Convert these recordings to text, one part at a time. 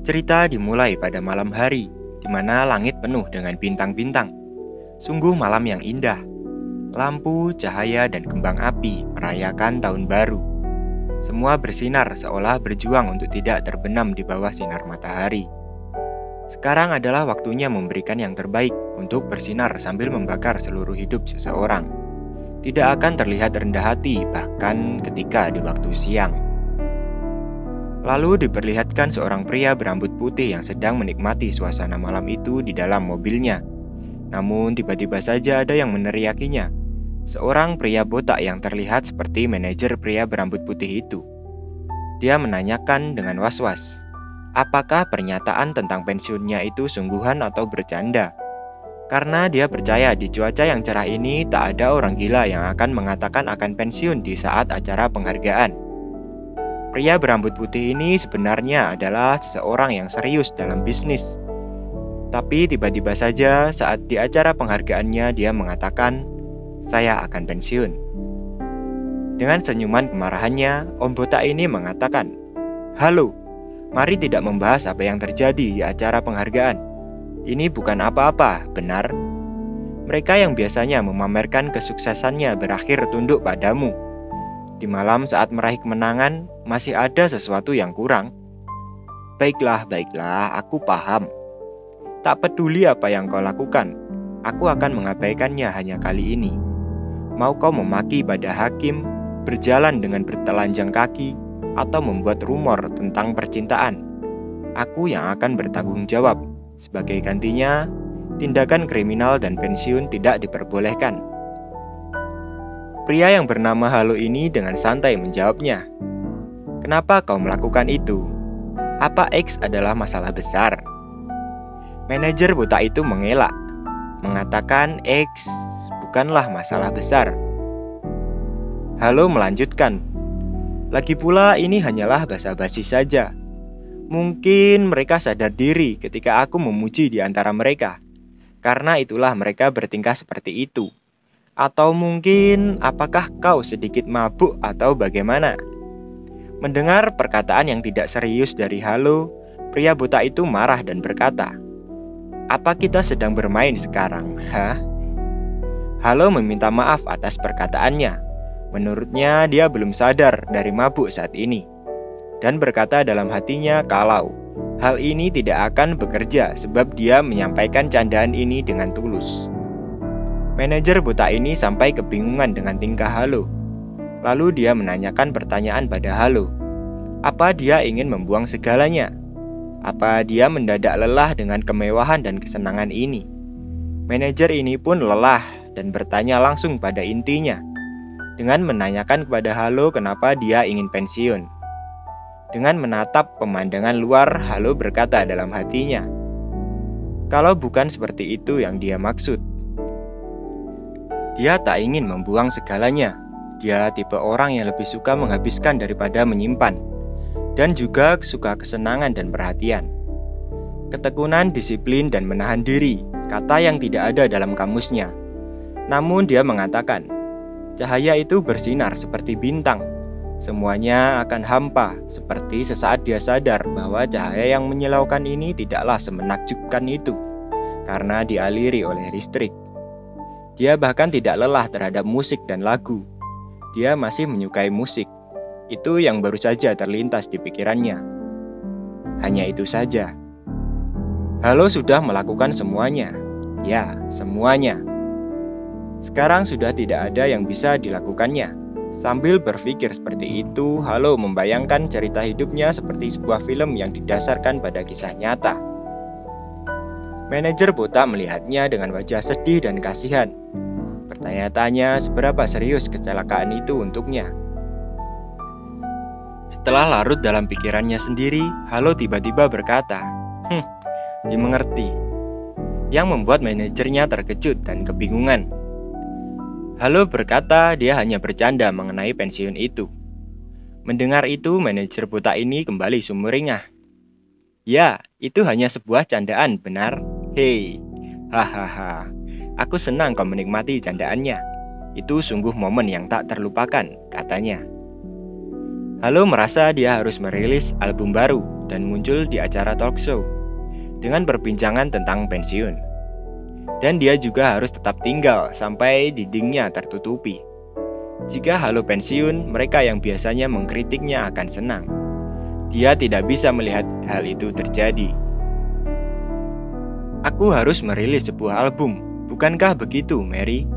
Cerita dimulai pada malam hari, di mana langit penuh dengan bintang-bintang. Sungguh malam yang indah. Lampu, cahaya, dan kembang api merayakan tahun baru. Semua bersinar seolah berjuang untuk tidak terbenam di bawah sinar matahari. Sekarang adalah waktunya memberikan yang terbaik untuk bersinar sambil membakar seluruh hidup seseorang. Tidak akan terlihat rendah hati bahkan ketika di waktu siang. Lalu diperlihatkan seorang pria berambut putih yang sedang menikmati suasana malam itu di dalam mobilnya. Namun tiba-tiba saja ada yang meneriakinya. Seorang pria botak yang terlihat seperti manajer pria berambut putih itu. Dia menanyakan dengan was-was, apakah pernyataan tentang pensiunnya itu sungguhan atau bercanda? Karena dia percaya di cuaca yang cerah ini tak ada orang gila yang akan mengatakan akan pensiun di saat acara penghargaan. Pria berambut putih ini sebenarnya adalah seseorang yang serius dalam bisnis. Tapi tiba-tiba saja saat di acara penghargaannya dia mengatakan, "Saya akan pensiun." Dengan senyuman kemarahannya, Om Botak ini mengatakan, "Halo, mari tidak membahas apa yang terjadi di acara penghargaan. Ini bukan apa-apa, benar? Mereka yang biasanya memamerkan kesuksesannya berakhir tunduk padamu. Di malam saat meraih kemenangan, masih ada sesuatu yang kurang." Baiklah, aku paham. Tak peduli apa yang kau lakukan, aku akan mengabaikannya hanya kali ini. Mau kau memaki pada hakim, berjalan dengan bertelanjang kaki, atau membuat rumor tentang percintaan, aku yang akan bertanggung jawab. Sebagai gantinya, tindakan kriminal dan pensiun tidak diperbolehkan. Pria yang bernama Halo ini dengan santai menjawabnya, "Kenapa kau melakukan itu? Apa X adalah masalah besar?" Manajer botak itu mengelak, mengatakan X bukanlah masalah besar. Halo melanjutkan, "Lagi pula ini hanyalah basa-basi saja. Mungkin mereka sadar diri ketika aku memuji di antara mereka. Karena itulah mereka bertingkah seperti itu. Atau mungkin apakah kau sedikit mabuk atau bagaimana?" Mendengar perkataan yang tidak serius dari Halo, pria botak itu marah dan berkata, "Apa kita sedang bermain sekarang, hah?" Halo meminta maaf atas perkataannya. Menurutnya dia belum sadar dari mabuk saat ini. Dan berkata dalam hatinya kalau hal ini tidak akan bekerja sebab dia menyampaikan candaan ini dengan tulus. Manajer botak ini sampai kebingungan dengan tingkah Halo. Lalu dia menanyakan pertanyaan pada Halo. Apa dia ingin membuang segalanya? Apa dia mendadak lelah dengan kemewahan dan kesenangan ini? Manajer ini pun lelah dan bertanya langsung pada intinya, dengan menanyakan kepada Halo kenapa dia ingin pensiun. Dengan menatap pemandangan luar, Halo berkata dalam hatinya, kalau bukan seperti itu yang dia maksud. Dia tak ingin membuang segalanya. Dia tipe orang yang lebih suka menghabiskan daripada menyimpan, dan juga suka kesenangan dan perhatian. Ketekunan, disiplin, dan menahan diri, kata yang tidak ada dalam kamusnya. Namun dia mengatakan, cahaya itu bersinar seperti bintang. Semuanya akan hampa, seperti sesaat dia sadar bahwa cahaya yang menyilaukan ini tidaklah semenakjubkan itu, karena dialiri oleh listrik. Dia bahkan tidak lelah terhadap musik dan lagu. Dia masih menyukai musik. Itu yang baru saja terlintas di pikirannya. Hanya itu saja. Halo sudah melakukan semuanya. Ya, semuanya. Sekarang sudah tidak ada yang bisa dilakukannya. Sambil berpikir seperti itu, Halo membayangkan cerita hidupnya seperti sebuah film yang didasarkan pada kisah nyata. Manajer botak melihatnya dengan wajah sedih dan kasihan. Bertanya-tanya seberapa serius kecelakaan itu untuknya. Setelah larut dalam pikirannya sendiri, Halo tiba-tiba berkata, dimengerti. Yang membuat manajernya terkejut dan kebingungan. Halo berkata dia hanya bercanda mengenai pensiun itu. Mendengar itu, manajer botak ini kembali sumringah. Ya, itu hanya sebuah candaan, benar? Hei, hahaha. Aku senang kau menikmati candaannya. Itu sungguh momen yang tak terlupakan, katanya. Halo merasa dia harus merilis album baru dan muncul di acara talk show dengan perbincangan tentang pensiun. Dan dia juga harus tetap tinggal sampai dindingnya tertutupi. Jika Halo pensiun, mereka yang biasanya mengkritiknya akan senang. Dia tidak bisa melihat hal itu terjadi. Aku harus merilis sebuah album, bukankah begitu, Mary?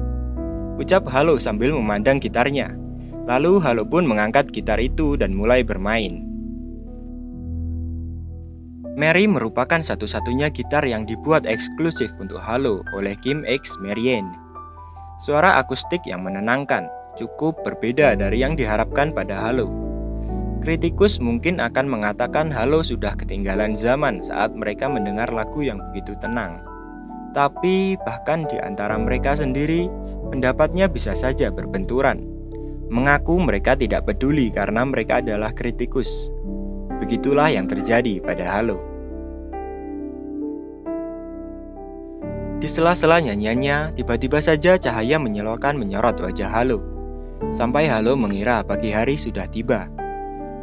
Ucap Halo sambil memandang gitarnya. Lalu Halo pun mengangkat gitar itu dan mulai bermain. Mary merupakan satu-satunya gitar yang dibuat eksklusif untuk Halo oleh Kim X Marianne. Suara akustik yang menenangkan, cukup berbeda dari yang diharapkan pada Halo. Kritikus mungkin akan mengatakan Halo sudah ketinggalan zaman saat mereka mendengar lagu yang begitu tenang. Tapi bahkan di antara mereka sendiri, pendapatnya bisa saja berbenturan. Mengaku mereka tidak peduli karena mereka adalah kritikus. Begitulah yang terjadi pada Halo. Di sela-sela nyanyiannya, tiba-tiba saja cahaya menyorot wajah Halo. Sampai Halo mengira pagi hari sudah tiba.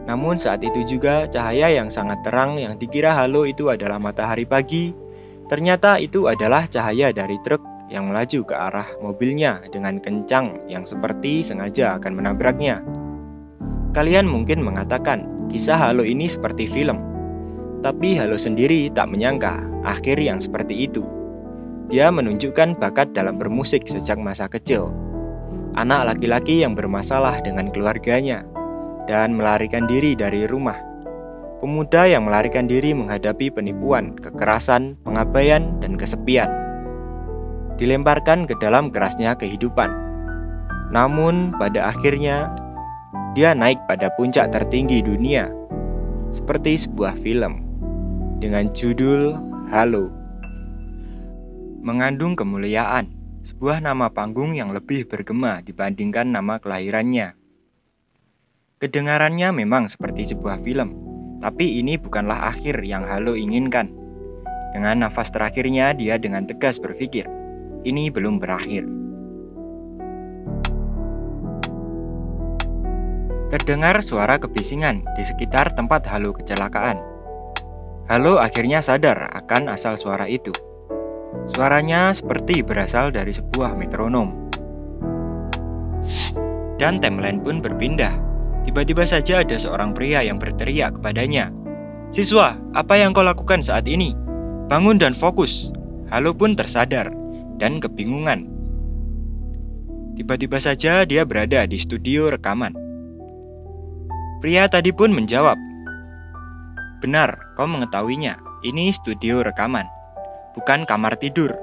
Namun saat itu juga cahaya yang sangat terang yang dikira Halo itu adalah matahari pagi, ternyata itu adalah cahaya dari truk yang melaju ke arah mobilnya dengan kencang yang seperti sengaja akan menabraknya. Kalian mungkin mengatakan kisah Halo ini seperti film. Tapi Halo sendiri tak menyangka akhir yang seperti itu. Dia menunjukkan bakat dalam bermusik sejak masa kecil. Anak laki-laki yang bermasalah dengan keluarganya dan melarikan diri dari rumah. Pemuda yang melarikan diri menghadapi penipuan, kekerasan, pengabaian, dan kesepian. Dilemparkan ke dalam kerasnya kehidupan. Namun pada akhirnya dia naik pada puncak tertinggi dunia, seperti sebuah film dengan judul Halo. Mengandung kemuliaan, sebuah nama panggung yang lebih bergema dibandingkan nama kelahirannya. Kedengarannya memang seperti sebuah film, tapi ini bukanlah akhir yang Halo inginkan. Dengan nafas terakhirnya, dia dengan tegas berpikir, ini belum berakhir. Terdengar suara kebisingan di sekitar tempat Halo kecelakaan. Halo akhirnya sadar akan asal suara itu. Suaranya seperti berasal dari sebuah metronom. Dan timeline pun berpindah. Tiba-tiba saja ada seorang pria yang berteriak kepadanya, "Siswa, apa yang kau lakukan saat ini? Bangun dan fokus." Halo pun tersadar dan kebingungan. Tiba-tiba saja dia berada di studio rekaman. Pria tadi pun menjawab, "Benar, kau mengetahuinya. Ini studio rekaman, bukan kamar tidur.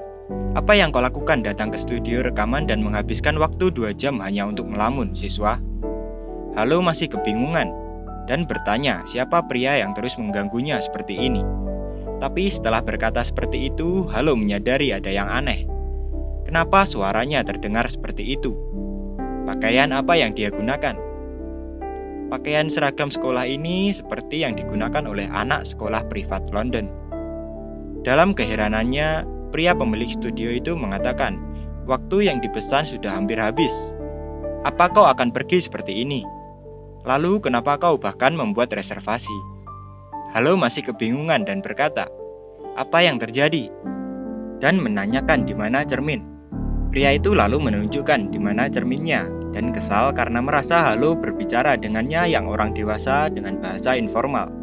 Apa yang kau lakukan datang ke studio rekaman dan menghabiskan waktu 2 jam hanya untuk melamun, siswa?" Halo masih kebingungan dan bertanya siapa pria yang terus mengganggunya seperti ini. Tapi setelah berkata seperti itu, Halo menyadari ada yang aneh. Kenapa suaranya terdengar seperti itu? Pakaian apa yang dia gunakan? Pakaian seragam sekolah ini seperti yang digunakan oleh anak sekolah privat London. Dalam keheranannya, pria pemilik studio itu mengatakan, "Waktu yang dipesan sudah hampir habis. Apa kau akan pergi seperti ini? Lalu kenapa kau bahkan membuat reservasi?" Halo masih kebingungan dan berkata, "Apa yang terjadi?" Dan menanyakan di mana cermin. Pria itu lalu menunjukkan di mana cerminnya dan kesal karena merasa Halo berbicara dengannya yang orang dewasa dengan bahasa informal.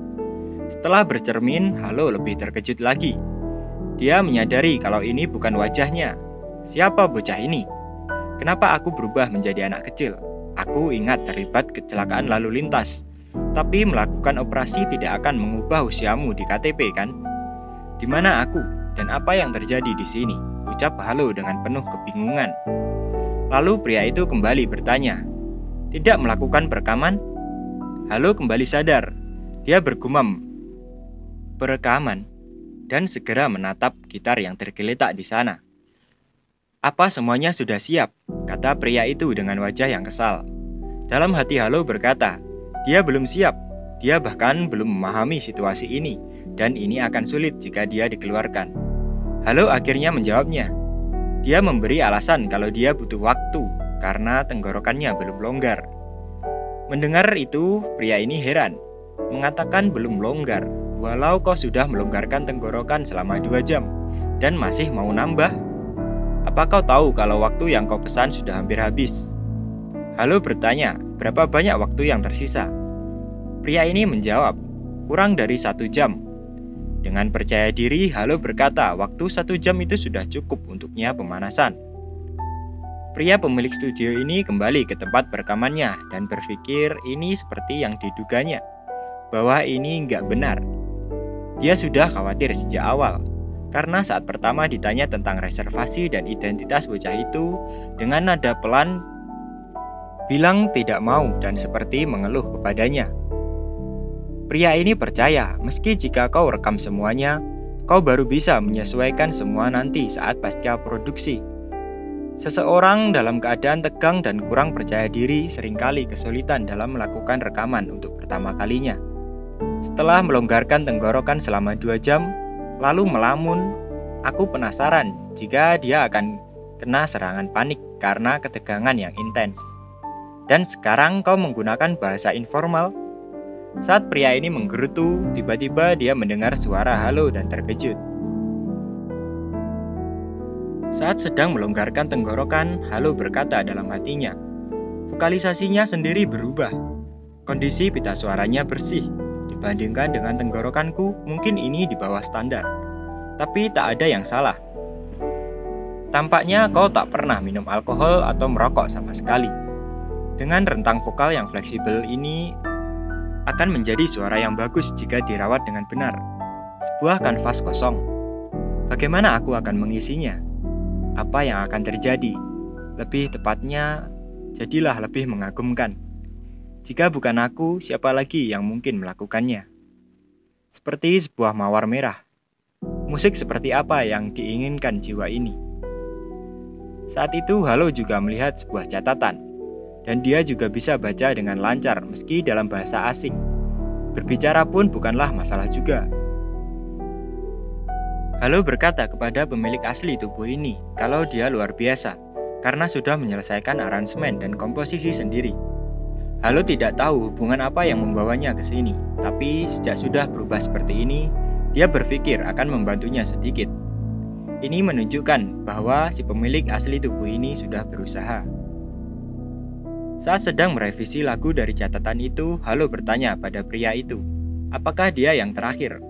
Setelah bercermin, Halo lebih terkejut lagi. Dia menyadari kalau ini bukan wajahnya. Siapa bocah ini? Kenapa aku berubah menjadi anak kecil? Aku ingat terlibat kecelakaan lalu lintas. Tapi melakukan operasi tidak akan mengubah usiamu di KTP kan? Di mana aku dan apa yang terjadi di sini? Ucap Halo dengan penuh kebingungan. Lalu pria itu kembali bertanya, "Tidak melakukan perekaman?" Halo kembali sadar. Dia bergumam, "Perekaman?" dan segera menatap gitar yang tergeletak di sana. "Apa semuanya sudah siap?" kata pria itu dengan wajah yang kesal. Dalam hati Halo berkata, dia belum siap. Dia bahkan belum memahami situasi ini, dan ini akan sulit jika dia dikeluarkan. Halo akhirnya menjawabnya. Dia memberi alasan kalau dia butuh waktu, karena tenggorokannya belum longgar. Mendengar itu, pria ini heran, mengatakan belum longgar, walau kau sudah melonggarkan tenggorokan selama 2 jam, dan masih mau nambah? Apa kau tahu kalau waktu yang kau pesan sudah hampir habis? Halo bertanya, berapa banyak waktu yang tersisa? Pria ini menjawab, kurang dari 1 jam. Dengan percaya diri, Halo berkata, waktu 1 jam itu sudah cukup untuknya pemanasan. Pria pemilik studio ini kembali ke tempat perekamannya dan berpikir ini seperti yang diduganya, bahwa ini nggak benar. Dia sudah khawatir sejak awal, karena saat pertama ditanya tentang reservasi dan identitas bocah itu, dengan nada pelan, bilang tidak mau dan seperti mengeluh kepadanya. Pria ini percaya, meski jika kau rekam semuanya, kau baru bisa menyesuaikan semua nanti saat pasca produksi. Seseorang dalam keadaan tegang dan kurang percaya diri seringkali kesulitan dalam melakukan rekaman untuk pertama kalinya. Setelah melonggarkan tenggorokan selama 2 jam, lalu melamun, aku penasaran jika dia akan kena serangan panik karena ketegangan yang intens. Dan sekarang kau menggunakan bahasa informal? Saat pria ini menggerutu, tiba-tiba dia mendengar suara halo dan terkejut. Saat sedang melonggarkan tenggorokan, Halo berkata dalam hatinya. Vokalisasinya sendiri berubah. Kondisi pita suaranya bersih. Dibandingkan dengan tenggorokanku, mungkin ini di bawah standar. Tapi tak ada yang salah. Tampaknya kau tak pernah minum alkohol atau merokok sama sekali. Dengan rentang vokal yang fleksibel ini akan menjadi suara yang bagus jika dirawat dengan benar. Sebuah kanvas kosong. Bagaimana aku akan mengisinya? Apa yang akan terjadi? Lebih tepatnya, jadilah lebih mengagumkan. Jika bukan aku, siapa lagi yang mungkin melakukannya? Seperti sebuah mawar merah. Musik seperti apa yang diinginkan jiwa ini? Saat itu Halo juga melihat sebuah catatan, dan dia juga bisa baca dengan lancar meski dalam bahasa asing. Berbicara pun bukanlah masalah juga. Halo berkata kepada pemilik asli tubuh ini kalau dia luar biasa karena sudah menyelesaikan aransemen dan komposisi sendiri. Halo tidak tahu hubungan apa yang membawanya ke sini, tapi sejak sudah berubah seperti ini, dia berpikir akan membantunya sedikit. Ini menunjukkan bahwa si pemilik asli tubuh ini sudah berusaha. Saat sedang merevisi lagu dari catatan itu, Halo bertanya pada pria itu, apakah dia yang terakhir?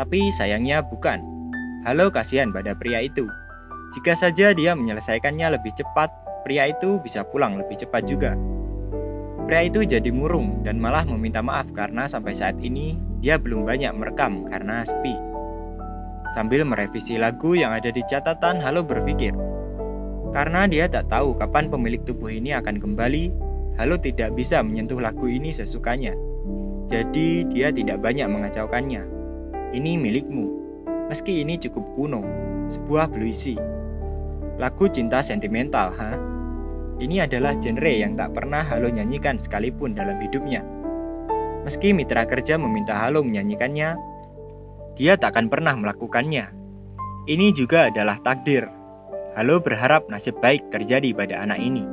Tapi sayangnya bukan. Halo kasihan pada pria itu. Jika saja dia menyelesaikannya lebih cepat, pria itu bisa pulang lebih cepat juga. Pria itu jadi murung dan malah meminta maaf karena sampai saat ini dia belum banyak merekam karena sepi. Sambil merevisi lagu yang ada di catatan, Halo berpikir, karena dia tak tahu kapan pemilik tubuh ini akan kembali, Halo tidak bisa menyentuh lagu ini sesukanya. Jadi dia tidak banyak mengacaukannya. Ini milikmu. Meski ini cukup kuno, sebuah puisi. Lagu cinta sentimental, ha? Ini adalah genre yang tak pernah Halo nyanyikan sekalipun dalam hidupnya. Meski mitra kerja meminta Halo menyanyikannya, dia tak akan pernah melakukannya. Ini juga adalah takdir. Halo berharap nasib baik terjadi pada anak ini.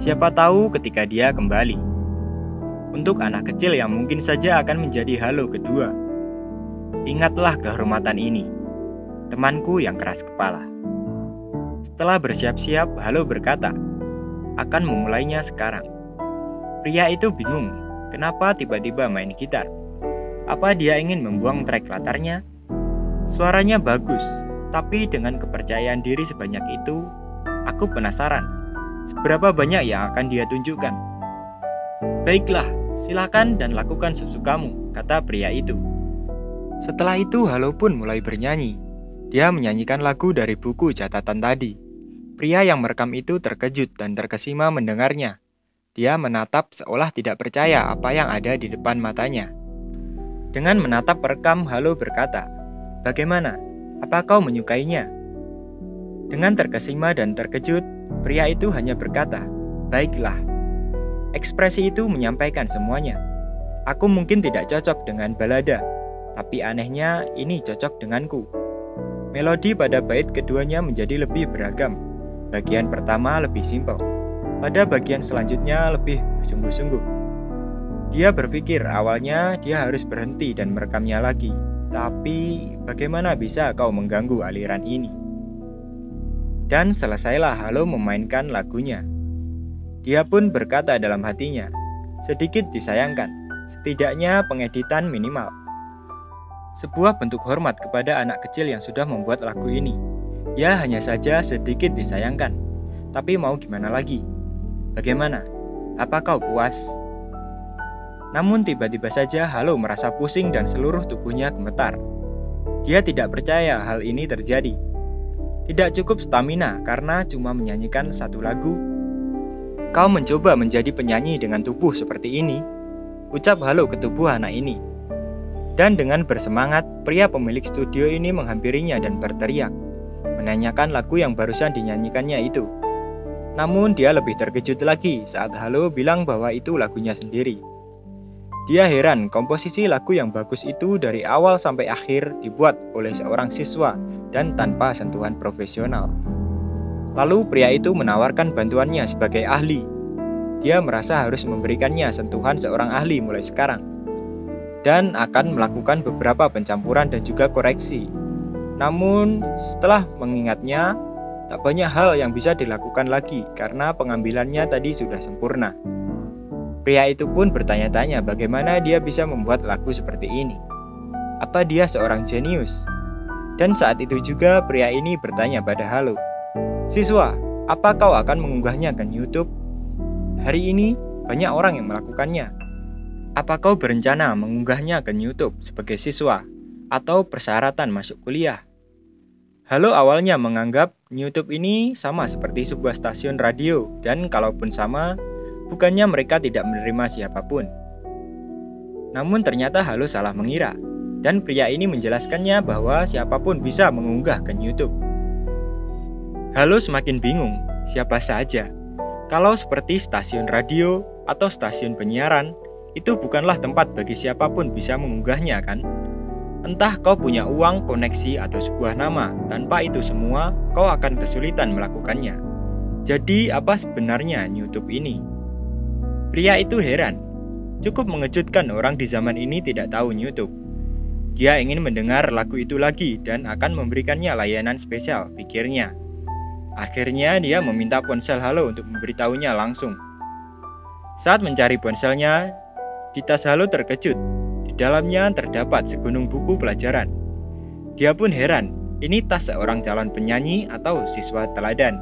Siapa tahu ketika dia kembali. Untuk anak kecil yang mungkin saja akan menjadi Halo kedua. Ingatlah kehormatan ini, temanku yang keras kepala. Setelah bersiap-siap, Halo berkata, akan memulainya sekarang. Pria itu bingung, kenapa tiba-tiba main gitar? Apa dia ingin membuang track latarnya? Suaranya bagus, tapi dengan kepercayaan diri sebanyak itu, aku penasaran, seberapa banyak yang akan dia tunjukkan. Baiklah, silakan dan lakukan sesukamu, kata pria itu. Setelah itu Halo pun mulai bernyanyi. Dia menyanyikan lagu dari buku catatan tadi. Pria yang merekam itu terkejut dan terkesima mendengarnya. Dia menatap seolah tidak percaya apa yang ada di depan matanya. Dengan menatap perekam, Halo berkata, bagaimana? Apa kau menyukainya? Dengan terkesima dan terkejut, pria itu hanya berkata, baiklah. Ekspresi itu menyampaikan semuanya. Aku mungkin tidak cocok dengan balada, tapi anehnya ini cocok denganku. Melodi pada bait keduanya menjadi lebih beragam. Bagian pertama lebih simpel. Pada bagian selanjutnya lebih sungguh-sungguh. Dia berpikir awalnya dia harus berhenti dan merekamnya lagi. Tapi bagaimana bisa kau mengganggu aliran ini? Dan selesailah Halo memainkan lagunya. Dia pun berkata dalam hatinya, sedikit disayangkan, setidaknya pengeditan minimal. Sebuah bentuk hormat kepada anak kecil yang sudah membuat lagu ini. Ya hanya saja sedikit disayangkan. Tapi mau gimana lagi? Bagaimana? Apa kau puas? Namun tiba-tiba saja Halo merasa pusing dan seluruh tubuhnya gemetar. Dia tidak percaya hal ini terjadi. Tidak cukup stamina karena cuma menyanyikan satu lagu. Kau mencoba menjadi penyanyi dengan tubuh seperti ini? Ucap Halo ke tubuh anak ini. Dan dengan bersemangat, pria pemilik studio ini menghampirinya dan berteriak, menanyakan lagu yang barusan dinyanyikannya itu. Namun dia lebih terkejut lagi saat Halo bilang bahwa itu lagunya sendiri. Dia heran komposisi lagu yang bagus itu dari awal sampai akhir dibuat oleh seorang siswa dan tanpa sentuhan profesional. Lalu pria itu menawarkan bantuannya sebagai ahli. Dia merasa harus memberikannya sentuhan seorang ahli mulai sekarang. Dan akan melakukan beberapa pencampuran dan juga koreksi. Namun setelah mengingatnya, tak banyak hal yang bisa dilakukan lagi karena pengambilannya tadi sudah sempurna. Pria itu pun bertanya-tanya bagaimana dia bisa membuat lagu seperti ini. Apa dia seorang jenius? Dan saat itu juga pria ini bertanya pada Halo, siswa, apa kau akan mengunggahnya ke YouTube? Hari ini banyak orang yang melakukannya. Apa kau berencana mengunggahnya ke YouTube sebagai siswa atau persyaratan masuk kuliah? Halo awalnya menganggap YouTube ini sama seperti sebuah stasiun radio, dan kalaupun sama, bukannya mereka tidak menerima siapapun. Namun ternyata Halo salah mengira, dan pria ini menjelaskannya bahwa siapapun bisa mengunggah ke YouTube. Halo semakin bingung, siapa saja. Kalau seperti stasiun radio atau stasiun penyiaran, itu bukanlah tempat bagi siapapun bisa mengunggahnya kan? Entah kau punya uang, koneksi, atau sebuah nama, tanpa itu semua, kau akan kesulitan melakukannya. Jadi apa sebenarnya YouTube ini? Pria itu heran. Cukup mengejutkan orang di zaman ini tidak tahu YouTube. Dia ingin mendengar lagu itu lagi dan akan memberikannya layanan spesial, pikirnya. Akhirnya dia meminta ponsel Halo untuk memberitahunya langsung. Saat mencari ponselnya, di tas Halo terkejut. Di dalamnya terdapat segunung buku pelajaran. Dia pun heran, ini tas seorang calon penyanyi atau siswa teladan.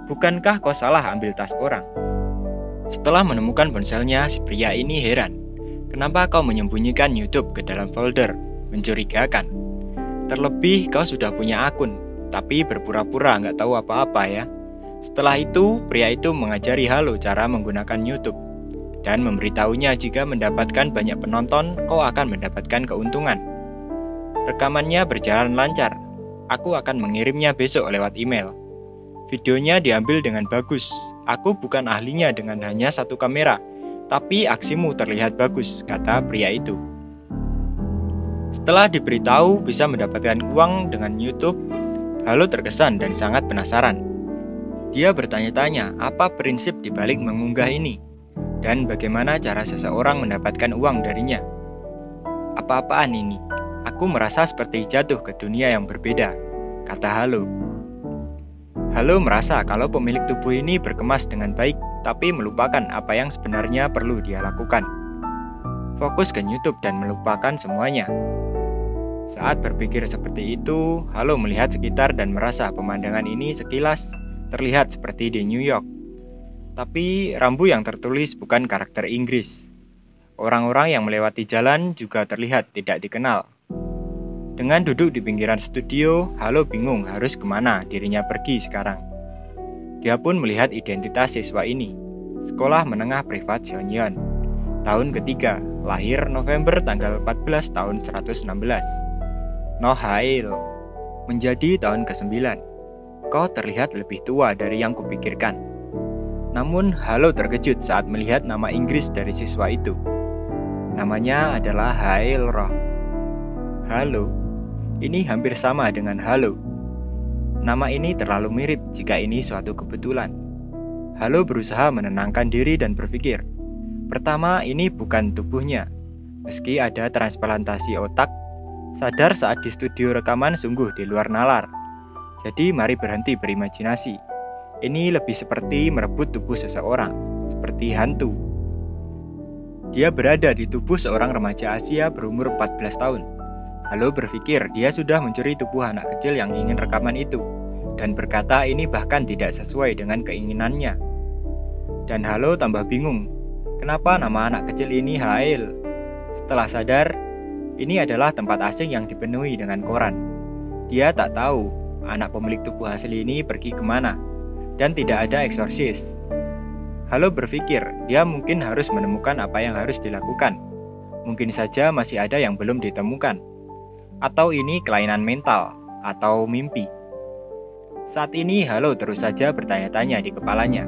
Bukankah kau salah ambil tas orang? Setelah menemukan ponselnya, si pria ini heran. Kenapa kau menyembunyikan YouTube ke dalam folder? Mencurigakan. Terlebih kau sudah punya akun, tapi berpura-pura nggak tahu apa-apa ya. Setelah itu, pria itu mengajari Halo cara menggunakan YouTube. Dan memberitahunya jika mendapatkan banyak penonton, kau akan mendapatkan keuntungan. Rekamannya berjalan lancar. Aku akan mengirimnya besok lewat email. Videonya diambil dengan bagus. Aku bukan ahlinya dengan hanya satu kamera, tapi aksimu terlihat bagus, kata pria itu. Setelah diberitahu bisa mendapatkan uang dengan YouTube, Halo terkesan dan sangat penasaran. Dia bertanya-tanya apa prinsip dibalik mengunggah ini, dan bagaimana cara seseorang mendapatkan uang darinya. Apa-apaan ini? Aku merasa seperti jatuh ke dunia yang berbeda, kata Halo. Halo merasa kalau pemilik tubuh ini berkemas dengan baik, tapi melupakan apa yang sebenarnya perlu dia lakukan. Fokus ke YouTube dan melupakan semuanya. Saat berpikir seperti itu, Halo melihat sekitar dan merasa pemandangan ini sekilas terlihat seperti di New York. Tapi rambu yang tertulis bukan karakter Inggris. Orang-orang yang melewati jalan juga terlihat tidak dikenal. Dengan duduk di pinggiran studio, Halo bingung harus kemana dirinya pergi sekarang. Dia pun melihat identitas siswa ini. Sekolah Menengah Privat Seonyeon. Tahun ketiga, lahir November tanggal 14 tahun 116. No Hail. Menjadi tahun ke-9. Kau terlihat lebih tua dari yang kupikirkan. Namun Halo terkejut saat melihat nama Inggris dari siswa itu. Namanya adalah Hail Roh. Halo. Ini hampir sama dengan Halo. Nama ini terlalu mirip jika ini suatu kebetulan. Halo berusaha menenangkan diri dan berpikir. Pertama, ini bukan tubuhnya. Meski ada transplantasi otak, sadar saat di studio rekaman sungguh di luar nalar. Jadi mari berhenti berimajinasi. Ini lebih seperti merebut tubuh seseorang, seperti hantu. Dia berada di tubuh seorang remaja Asia berumur 14 tahun. Halo berpikir dia sudah mencuri tubuh anak kecil yang ingin rekaman itu, dan berkata ini bahkan tidak sesuai dengan keinginannya. Dan Halo tambah bingung, kenapa nama anak kecil ini Hail? Setelah sadar, ini adalah tempat asing yang dipenuhi dengan koran. Dia tak tahu anak pemilik tubuh asli ini pergi kemana, dan tidak ada eksorsis. Halo berpikir, dia mungkin harus menemukan apa yang harus dilakukan. Mungkin saja masih ada yang belum ditemukan. Atau ini kelainan mental, atau mimpi. Saat ini Halo terus saja bertanya-tanya di kepalanya.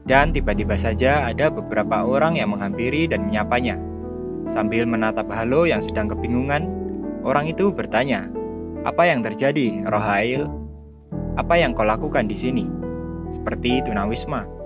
Dan tiba-tiba saja ada beberapa orang yang menghampiri dan menyapanya. Sambil menatap Halo yang sedang kebingungan, orang itu bertanya, "Apa yang terjadi, Roh Hail? Apa yang kau lakukan di sini?" Seperti tunawisma.